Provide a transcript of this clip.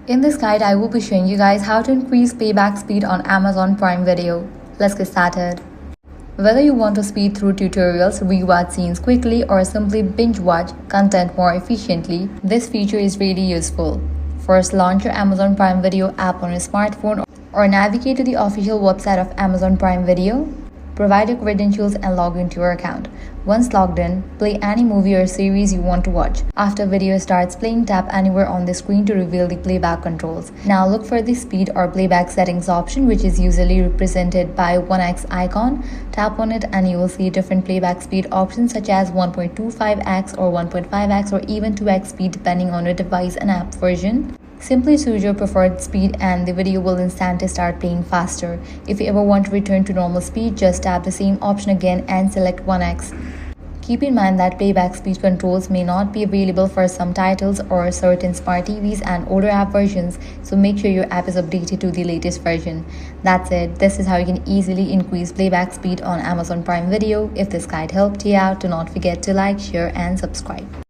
In this guide, I will be showing you guys how to increase playback speed on Amazon Prime Video. Let's get started. Whether you want to speed through tutorials, rewatch scenes quickly, or simply binge watch content more efficiently, this feature is really useful. First, launch your Amazon Prime Video app on your smartphone or navigate to the official website of Amazon Prime Video. Provide your credentials and log into your account. Once logged in, play any movie or series you want to watch. After video starts playing, tap anywhere on the screen to reveal the playback controls. Now look for the speed or playback settings option, which is usually represented by 1x icon. Tap on it and you will see different playback speed options such as 1.25x or 1.5x or even 2x speed depending on your device and app version. Simply choose your preferred speed and the video will instantly start playing faster. If you ever want to return to normal speed, just tap the same option again and select 1x. Keep in mind that playback speed controls may not be available for some titles or certain smart TVs and older app versions, so make sure your app is updated to the latest version. That's it. This is how you can easily increase playback speed on Amazon Prime Video. If this guide helped you out, do not forget to like, share and subscribe.